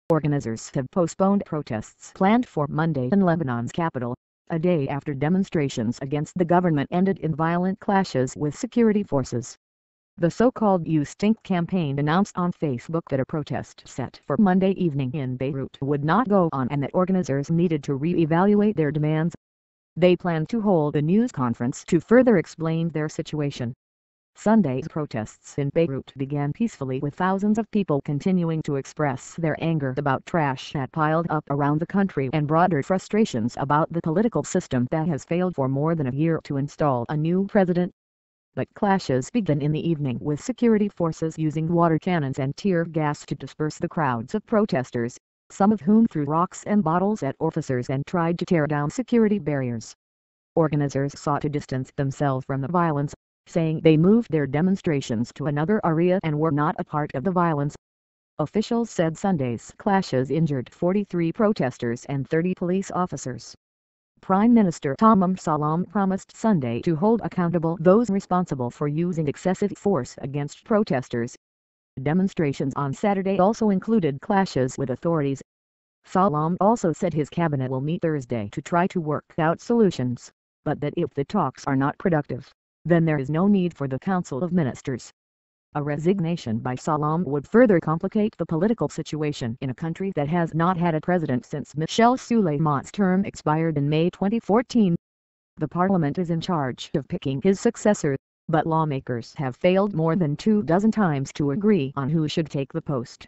Organizers have postponed protests planned for Monday in Lebanon's capital, a day after demonstrations against the government ended in violent clashes with security forces. The so-called You Stink campaign announced on Facebook that a protest set for Monday evening in Beirut would not go on and that organizers needed to re-evaluate their demands. They plan to hold a news conference to further explain their situation. Sunday's protests in Beirut began peacefully with thousands of people continuing to express their anger about trash that piled up around the country and broader frustrations about the political system that has failed for more than a year to install a new president. But clashes began in the evening with security forces using water cannons and tear gas to disperse the crowds of protesters, some of whom threw rocks and bottles at officers and tried to tear down security barriers. Organizers sought to distance themselves from the violence, saying they moved their demonstrations to another area and were not a part of the violence. Officials said Sunday's clashes injured 43 protesters and 30 police officers. Prime Minister Tamim Salam promised Sunday to hold accountable those responsible for using excessive force against protesters. Demonstrations on Saturday also included clashes with authorities. Salam also said his cabinet will meet Thursday to try to work out solutions, but that if the talks are not productive, then there is no need for the Council of Ministers. A resignation by Salam would further complicate the political situation in a country that has not had a president since Michel Suleiman's term expired in May 2014. The parliament is in charge of picking his successor, but lawmakers have failed more than 24 times to agree on who should take the post.